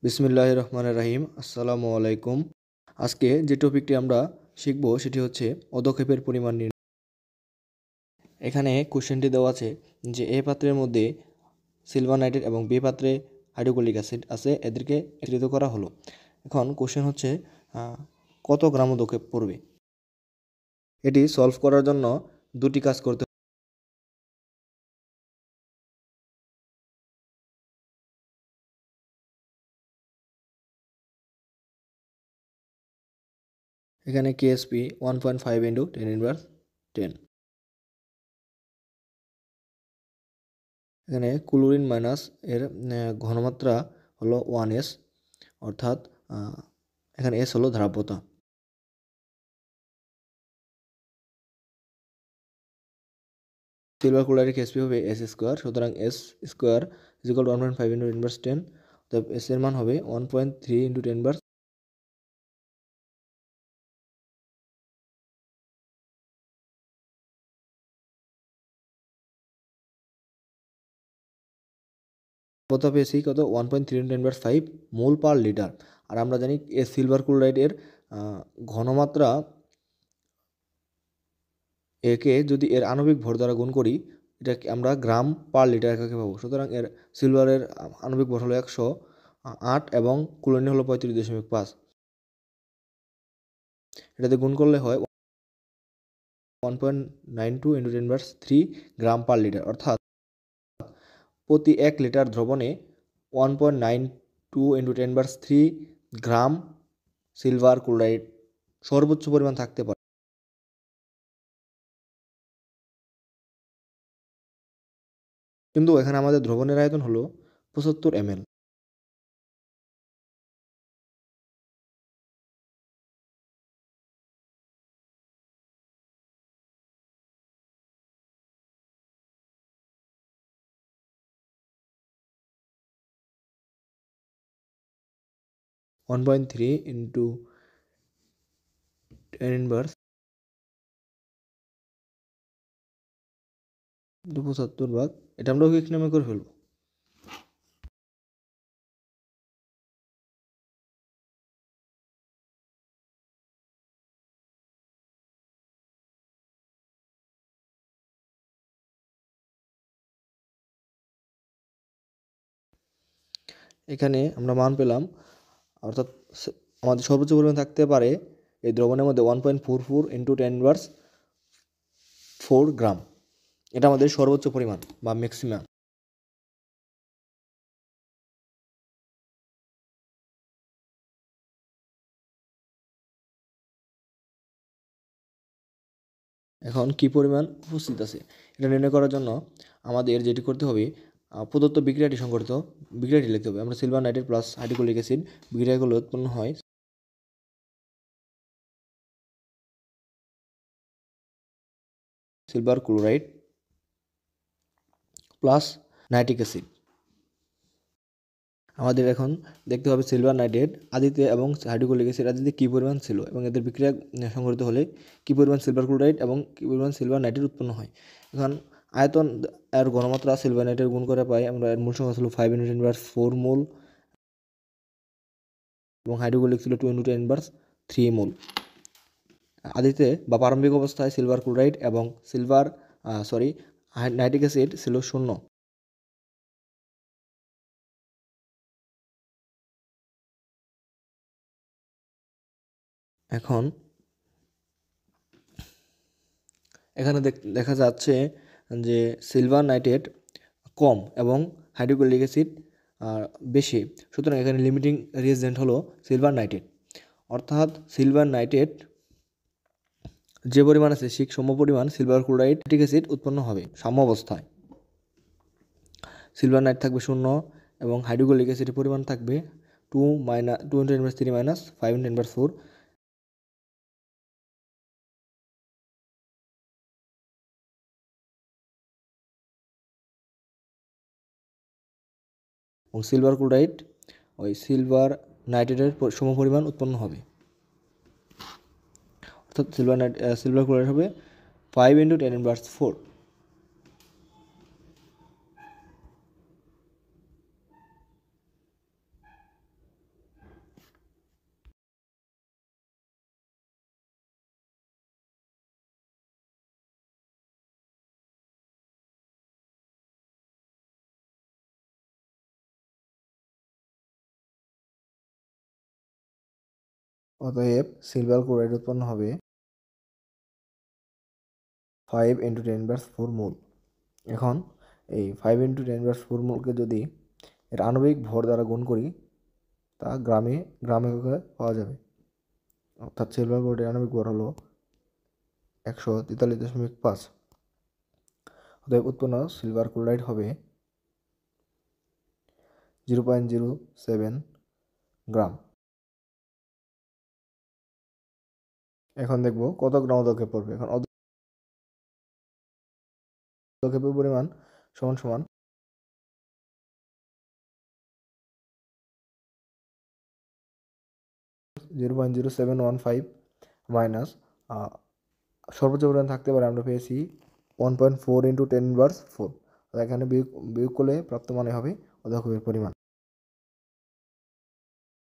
বিসমিল্লাহির রহমানির রহিম। আসসালামু আলাইকুম। আজকে যে টপিকটি আমরা শিখব সেটি হচ্ছে অধঃক্ষেপের পরিমাণ নির্ণয়। এখানে কোশ্চেনটি দেওয়া আছে যে এ পাত্রের মধ্যে সিলভার নাইট্রেট এবং বি পাত্রে হাইড্রোক্লোরিক অ্যাসিড আছে, এদেরকে একত্রিত করা হলো। এখন কোশ্চেন হচ্ছে কত গ্রাম অধঃক্ষেপ পড়বে। এটি সলভ করার জন্য দুটি কাজ করতে হবে। এখানে কেএসপি 1.5 ইন্টু 10^10। এখানে ক্লোরিন মাইনাস এর ঘনমাত্রা হলো 1s, অর্থাৎ এখানে এস হলো ধারাব্যতা। সিলভার ক্লোরাইডের কেএসপি হবে এস স্কোয়ার, সুতরাং S square is equal to 1.5 into 10^10, অর্থাৎ এস এর মান হবে 1.3 ইন্টু 10^। কত পেয়েছি? কত? 1.3 ইন্টু 10^5 মোল পার লিটার। আর আমরা জানি এই সিলভার ক্লোরাইডের ঘনমাত্রা, একে যদি এর আণবিক ভর দ্বারা গুণ করি, এটাকে আমরা গ্রাম পার লিটার এককে পাবো। সুতরাং এর সিলভারের আণবিক ভর হলো 108 এবং ক্লোরিন হলো 35.5। এটাতে গুণ করলে হয় 1.92 ইন্টু 10^3 গ্রাম পার লিটার, অর্থাৎ প্রতি 1 লিটার দ্রবণে 1.92 ইন্টু 10^3 গ্রাম সিলভার ক্লোরাইড সর্বোচ্চ পরিমাণ থাকতে পারে। কিন্তু এখানে আমাদের দ্রবণের আয়তন হলো 75 ml। One point three into 10^75 ভাগ, এটা আমরা কি নামে করে ফেলবো। এখানে আমরা মান পেলাম, অর্থাৎ আমাদের সর্বোচ্চ পরিমাণ থাকতে পারে এই দ্রবণের মধ্যে 1.44 ইন্টু 10^4 গ্রাম। এটা আমাদের সর্বোচ্চ পরিমাণ বা ম্যাক্সিমাম। এখন কি পরিমাণ উপস্থিত আছে এটা নির্ণয় করার জন্য আমাদের যেটি করতে হবে, প্রদত্ত বিক্রিয়াটি সংঘটিত বিক্রিয়াটি লিখতে হবে। আমরা silver nitrate plus hydrochloric acid বিক্রিয়াগুলো উৎপন্ন হয় silver chloride plus nitric acid. আমাদের এখন দেখতে হবে সিলভার নাইট্রেট আদিতে এবং হাইড্রোক্লোরিক অ্যাসিড আদিতে কী পরিমাণ ছিল এবং এদের বিক্রিয়া সংঘটিত হলে কী পরিমাণ সিলভার ক্লোরাইড এবং কী পরিমাণ সিলভার নাইট্রেট উৎপন্ন হয়। এখন আয়তন এর ঘনমাত্রা সিলভার নাইট্রেট গুণ করে পাই আমরা, এর মূল সংখ্যা ছিল 5 ইন্টু 10^4 মোল এবং হাইড্রোক্লোরিক ছিল 2 ইন্টু 10^3 মোল। আদিতে বা প্রারম্ভিক অবস্থায় সিলভার ক্লোরাইড এবং নাইট্রিক অ্যাসিড ছিল 0। এখন এখানে দেখা যাচ্ছে যে সিলভার নাইট্রেট কম এবং হাইড্রোক্লোরিক অ্যাসিড বেশি, সুতরাং এখানে লিমিটিং রিয়েজেন্ট হলো সিলভার নাইট্রেট। অর্থাৎ সিলভার নাইট্রেট যে পরিমাণ আছে ঠিক সম পরিমাণ সিলভার ক্লোরাইড নাইট্রিক অ্যাসিড উৎপন্ন হবে সাম্য অবস্থায়। সিলভার নাইট থাকবে 0 এবং হাইড্রোক্লোরিক অ্যাসিডের পরিমাণ থাকবে 2 ইন্টু 10^3 মাইনাস 5 ইন্টু 10^4। এবং সিলভার ক্লোরাইড ওই সিলভার নাইট্রেটের সমপরিমাণ উৎপন্ন হবে, অর্থাৎ সিলভার ক্লোরাইড হবে 5 ইন্টু 10^4। অতএব সিলভার ক্লোরাইড উৎপন্ন হবে 5 × 10⁻⁴ মোল। এখন এই 5 × 10⁻⁴ মোলকে যদি এর আণবিক ভর দ্বারা গুণ করি তা গ্রাম এককে পাওয়া যাবে। অর্থাৎ সিলভার ক্লোরাইডের আণবিক ভর হলো 143.5। অতএব উৎপন্ন সিলভার ক্লোরাইড হবে 0.07 গ্রাম। এখন দেখব কত গ্রাম অধক্ষেপ পড়বে। এখন অধক্ষেপের পরিমাণ সমান সমান 0.0715 মাইনাস সর্বোচ্চ পরিমাণ থাকতে পারে আমরা পেয়েছি 1.4 × 10⁻⁴। এখানে বিয়োগ করলে প্রাপ্ত মানে হবে অধক্ষেপের পরিমাণ।